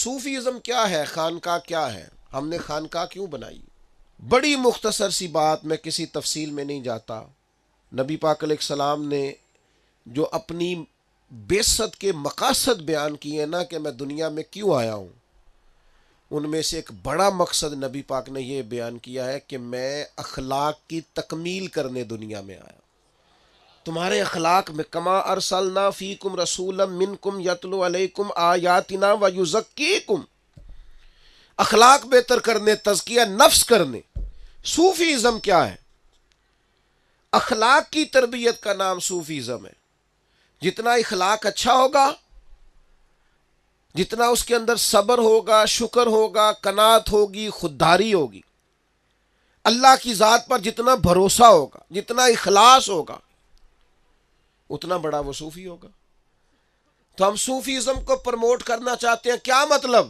Sufism کیا ہے، خانقاہ کیا ہے، ہم نے خانقاہ کیوں بنائی؟ بڑی مختصر سی بات، میں کسی تفصیل میں نہیں جاتا۔ نبی پاک علیہ السلام نے جو اپنی بعثت کے مقاصد بیان کیے نا کہ میں دنیا میں کیوں آیا ہوں، ان میں سے ایک بڑا مقصد نبی پاک نے یہ بیان کیا ہے کہ میں اخلاق کی تکمیل کرنے دنیا میں آیا۔ تمہارے اخلاق میں، کما ارسلنا فیکم رسولا منکم یتلو علیکم آیاتنا ویزکیکم، اخلاق بہتر کرنے، تزکیہ نفس کرنے۔ صوفیزم کیا ہے؟ اخلاق کی تربیت کا نام صوفیزم ہے۔ جتنا اخلاق اچھا ہوگا، جتنا اس کے اندر صبر ہوگا، شکر ہوگا، قناعت ہوگی، خودداری ہوگی، اللہ کی ذات پر جتنا بھروسہ ہوگا، جتنا اخلاص ہوگا، اتنا بڑا وہ صوفی ہوگا۔ تو ہم صوفیزم کو پروموٹ کرنا چاہتے ہیں۔ کیا مطلب؟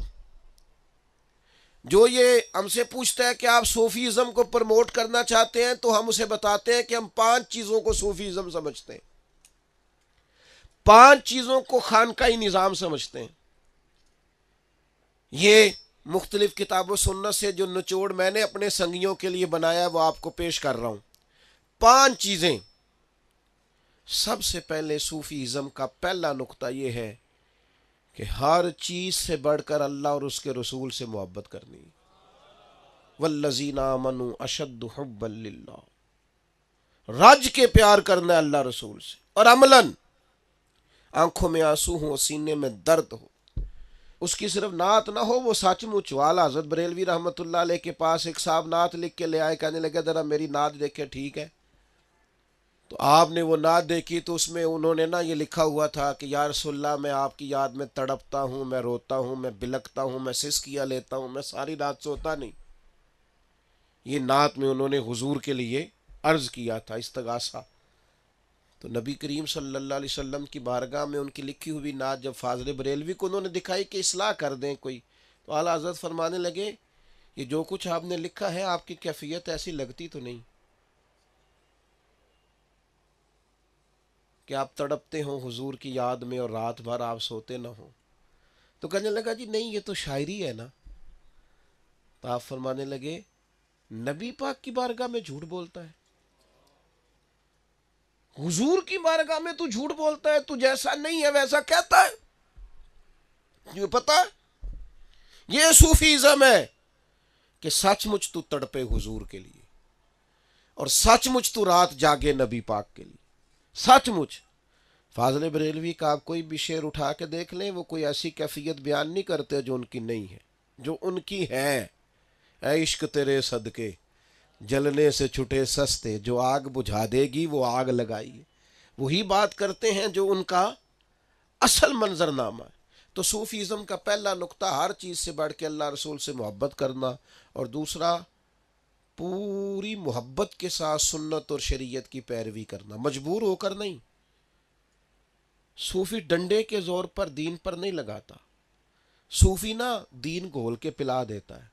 جو یہ ہم سے پوچھتا ہے کہ آپ صوفیزم کو پروموٹ کرنا چاہتے ہیں، تو ہم اسے بتاتے ہیں کہ ہم 5 چیزوں کو صوفیزم سمجھتے ہیں، 5 چیزوں کو خانقاہی نظام سمجھتے ہیں۔ یہ مختلف کتاب و سنت سے جو نچوڑ میں نے اپنے سنگیوں کے لیے بنایا وہ آپ کو پیش کر رہا ہوں۔ 5 چیزیں۔ سب سے پہلے صوفیزم کا پہلا نقطہ یہ ہے کہ ہر چیز سے بڑھ کر اللہ اور اس کے رسول سے محبت کرنی۔ والذین آمنوا اشد حبا للہ، رج کے پیار کرنا ہے اللہ رسول سے، اور عملاً آنکھوں میں آنسو ہو، سینے میں درد ہو۔ اس کی صرف نعت نہ ہو، وہ سچ مچ والا۔ حضرت بریلوی رحمۃ اللہ علیہ کے پاس ایک صاحب نعت لکھ کے لے آئے، کہنے لگے ذرا میری نعت دیکھے، ٹھیک ہے؟ تو آپ نے وہ نعت دیکھی تو اس میں انہوں نے یہ لکھا ہوا تھا کہ یا رسول اللہ، میں آپ کی یاد میں تڑپتا ہوں، میں روتا ہوں، میں بلکتا ہوں، میں سسکیاں لیتا ہوں، میں ساری رات سوتا نہیں۔ یہ نعت میں انہوں نے حضور کے لیے عرض کیا تھا، استغاثہ۔ تو نبی کریم صلی اللہ علیہ وسلم کی بارگاہ میں ان کی لکھی ہوئی نعت جب فاضل بریلوی کو انہوں نے دکھائی کہ اصلاح کر دیں کوئی، تو اعلیٰ حضرت فرمانے لگے یہ جو کچھ آپ نے لکھا ہے آپ کی کیفیت ایسی لگتی تو نہیں کہ آپ تڑپتے ہوں حضور کی یاد میں اور رات بھر آپ سوتے نہ ہوں۔ تو کہنے لگا جی نہیں، یہ تو شاعری ہے نا۔ تو آپ فرمانے لگے نبی پاک کی بارگاہ میں جھوٹ بولتا ہے، حضور کی بارگاہ میں تو جھوٹ بولتا ہے، تو جیسا نہیں ہے ویسا کہتا ہے۔ یہ پتہ ہے، یہ صوفیزم ہے کہ سچ مچ تو تڑپے حضور کے لیے، اور سچ مچ تو رات جاگے نبی پاک کے لیے، سچ مچ۔ فاضل بریلوی کا آپ کوئی بھی شعر اٹھا کے دیکھ لیں، وہ کوئی ایسی کیفیت بیان نہیں کرتے جو ان کی نہیں ہے، جو ان کی ہے۔ اے عشق تیرے صدقے جلنے سے چھٹے سستے، جو آگ بجھا دے گی وہ آگ لگائی۔ وہی بات کرتے ہیں جو ان کا اصل منظر نامہ ہے۔ تو صوفیزم کا پہلا نقطہ ہر چیز سے بڑھ کے اللہ رسول سے محبت کرنا، اور دوسرا پوری محبت کے ساتھ سنت اور شریعت کی پیروی کرنا، مجبور ہو کر نہیں۔ صوفی ڈنڈے کے زور پر دین پر نہیں لگاتا، صوفی دین گھول کے پلا دیتا ہے۔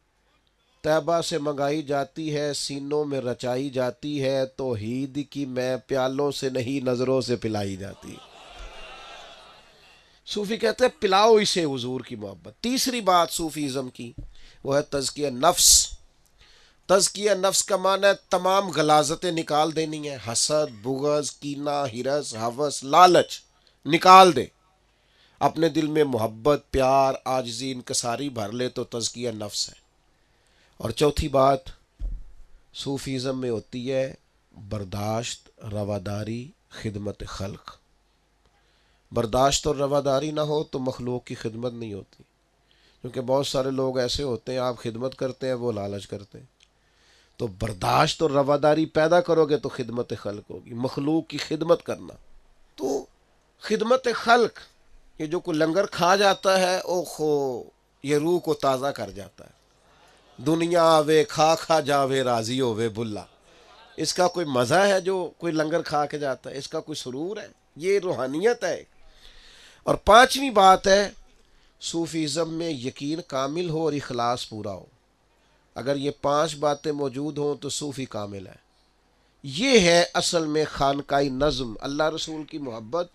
طیبہ سے منگائی جاتی ہے، سینوں میں رچائی جاتی ہے، توحید کی میں پیالوں سے نہیں نظروں سے پلائی جاتی ہے۔ صوفی کہتے ہیں پلاؤ اسے حضور کی محبت۔ تیسری بات صوفیزم کی وہ ہے تزکیہ نفس۔ تزکیہ نفس کا معنی ہے تمام غلاظتیں نکال دینی ہے، حسد، بغض، کینہ، ہرس، ہوس، لالچ نکال دے، اپنے دل میں محبت، پیار، عاجزی، انکساری بھر لے، تو تزکیہ نفس ہے۔ اور چوتھی بات صوفیزم میں ہوتی ہے برداشت، رواداری، خدمت خلق۔ برداشت اور رواداری نہ ہو تو مخلوق کی خدمت نہیں ہوتی، کیونکہ بہت سارے لوگ ایسے ہوتے ہیں آپ خدمت کرتے ہیں وہ لالچ کرتے ہیں۔ تو برداشت اور رواداری پیدا کرو گے تو خدمت خلق ہوگی، مخلوق کی خدمت کرنا۔ تو خدمت خلق، یہ جو کوئی لنگر کھا جاتا ہے اوہو، یہ روح کو تازہ کر جاتا ہے۔ دنیا آوے کھا کھا جاوے راضی ہووے بلا، اس کا کوئی مزہ ہے جو کوئی لنگر کھا کے جاتا ہے؟ اس کا کوئی سرور ہے؟ یہ روحانیت ہے۔ اور پانچویں بات ہے صوفیزم میں یقین کامل ہو اور اخلاص پورا ہو۔ اگر یہ 5 باتیں موجود ہوں تو صوفی کامل ہے۔ یہ ہے اصل میں خانقاہی نظم، اللہ رسول کی محبت،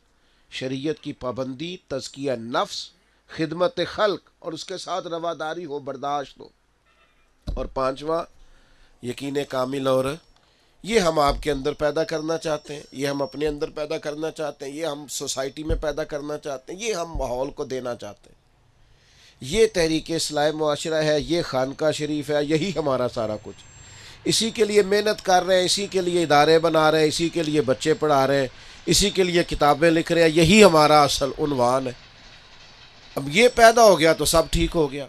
شریعت کی پابندی، تزکیہ نفس خدمت خلق، اور اس کے ساتھ رواداری ہو، برداشت ہو۔ اور پانچواں، یقین کامل، اور یہ ہم آپ کے اندر پیدا کرنا چاہتے ہیں، یہ ہم اپنے اندر پیدا کرنا چاہتے ہیں، یہ ہم سوسائٹی میں پیدا کرنا چاہتے ہیں، یہ ہم ماحول کو دینا چاہتے ہیں۔ یہ تحریک اصلاح معاشرہ ہے، یہ خانقاہ شریف ہے، یہی ہمارا سارا کچھ۔ اسی کے لیے محنت کر رہے ہیں، اسی کے لیے ادارے بنا رہے ہیں، اسی کے لیے بچے پڑھا رہے ہیں، اسی کے لیے کتابیں لکھ رہے ہیں، یہی ہمارا اصل عنوان ہے۔ اب یہ پیدا ہو گیا تو سب ٹھیک ہو گیا۔